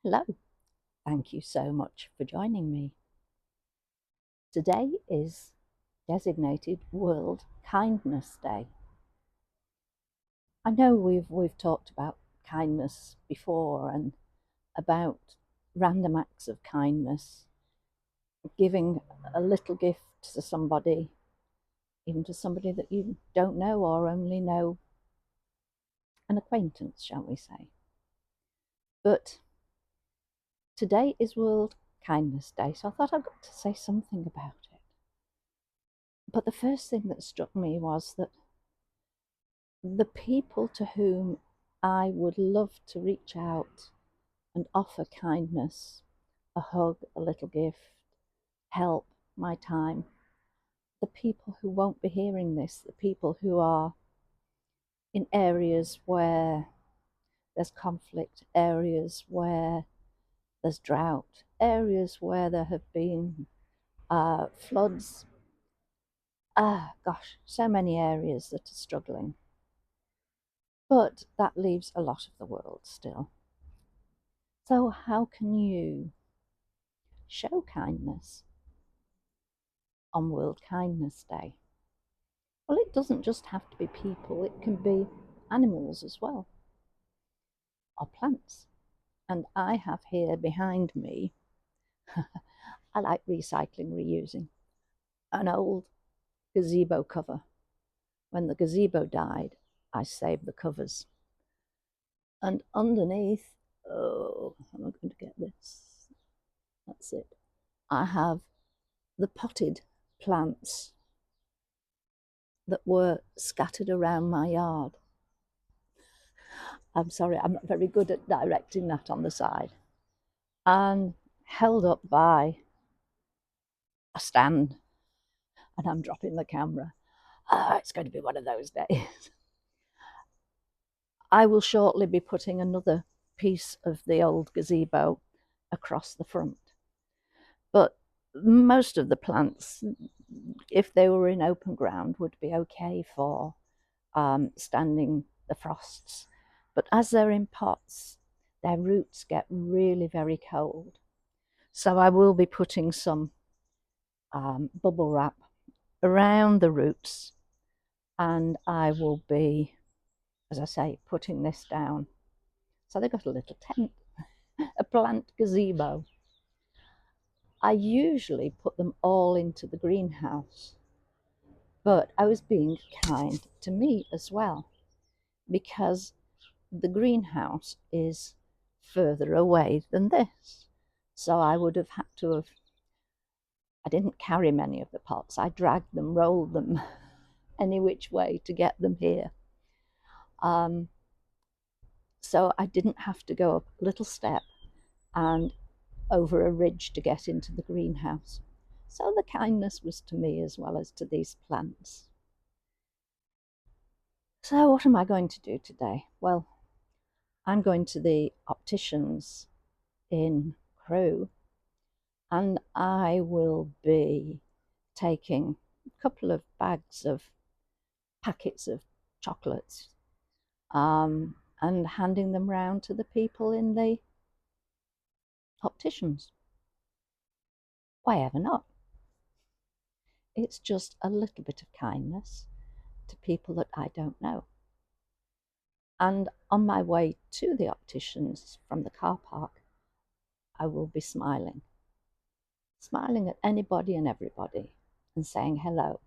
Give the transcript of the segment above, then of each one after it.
Hello, thank you so much for joining me. Today is designated World Kindness Day. I know we've talked about kindness before and about random acts of kindness, giving a little gift to somebody, even to somebody that you don't know or only know an acquaintance, shall we say. But today is World Kindness Day, so I thought I'd got to say something about it. But the first thing that struck me was that the people to whom I would love to reach out and offer kindness, a hug, a little gift, help, my time, the people who won't be hearing this, the people who are in areas where there's conflict, areas where there's drought, areas where there have been floods. Gosh, so many areas that are struggling. But that leaves a lot of the world still. So, how can you show kindness on World Kindness Day? Well, it doesn't just have to be people, it can be animals as well, or plants. And I have here behind me, I like recycling, reusing, an old gazebo cover. When the gazebo died, I saved the covers. And underneath, oh, am I going to get this? That's it. I have the potted plants that were scattered around my yard. I'm sorry, I'm not very good at directing that on the side. And held up by a stand, and I'm dropping the camera. It's going to be one of those days. I will shortly be putting another piece of the old gazebo across the front. But most of the plants, if they were in open ground, would be okay for standing the frosts. But as they're in pots, their roots get really very cold. So I will be putting some bubble wrap around the roots, and I will be, as I say, putting this down. So they've got a little tent, a plant gazebo. I usually put them all into the greenhouse, but I was being kind to me as well, because the greenhouse is further away than this. So I would have had to have, I didn't carry many of the pots. I dragged them, rolled them any which way to get them here. So I didn't have to go up a little step and over a ridge to get into the greenhouse. So the kindness was to me as well as to these plants. So what am I going to do today? Well, I'm going to the opticians in Crewe, and I will be taking a couple of bags of packets of chocolates and handing them round to the people in the opticians. Why ever not? It's just a little bit of kindness to people that I don't know. And on my way to the opticians from the car park, I will be smiling at anybody and everybody and saying hello.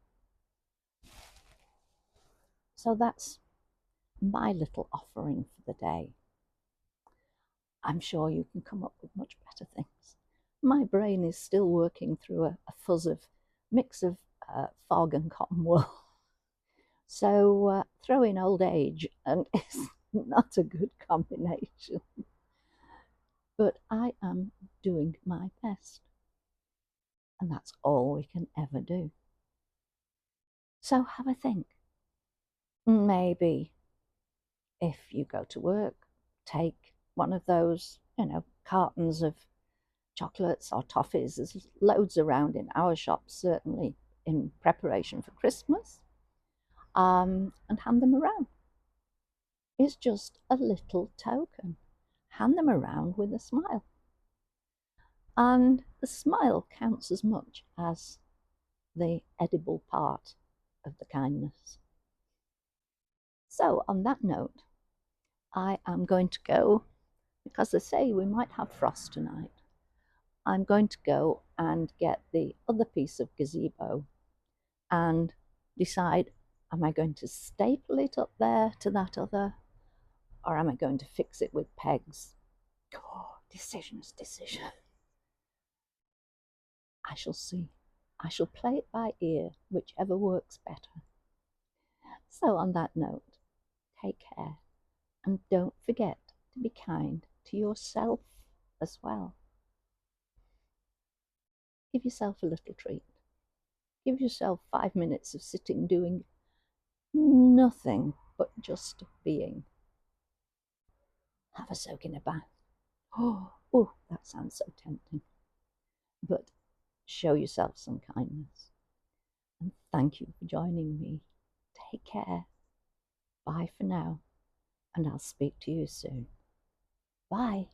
So that's my little offering for the day. I'm sure you can come up with much better things. My brain is still working through a fuzz of mix of fog and cotton wool. So throw in old age and it's not a good combination. But I am doing my best. And that's all we can ever do. So have a think. Maybe if you go to work, take one of those, cartons of chocolates or toffees. There's loads around in our shops, certainly in preparation for Christmas, and hand them around. It's just a little token. hand them around with a smile. And the smile counts as much as the edible part of the kindness. So, on that note, I am going to go, because they say we might have frost tonight. I'm going to go and get the other piece of gazebo and decide, am I going to staple it up there to that other, or am I going to fix it with pegs? Oh, decision. I shall see. I shall play it by ear, whichever works better. So, on that note, take care and don't forget to be kind to yourself as well. Give yourself a little treat. Give yourself 5 minutes of sitting doing nothing but just being. Have a soak in a bath. Oh, that sounds so tempting. But show yourself some kindness. And thank you for joining me. Take care. Bye for now, and I'll speak to you soon. Bye.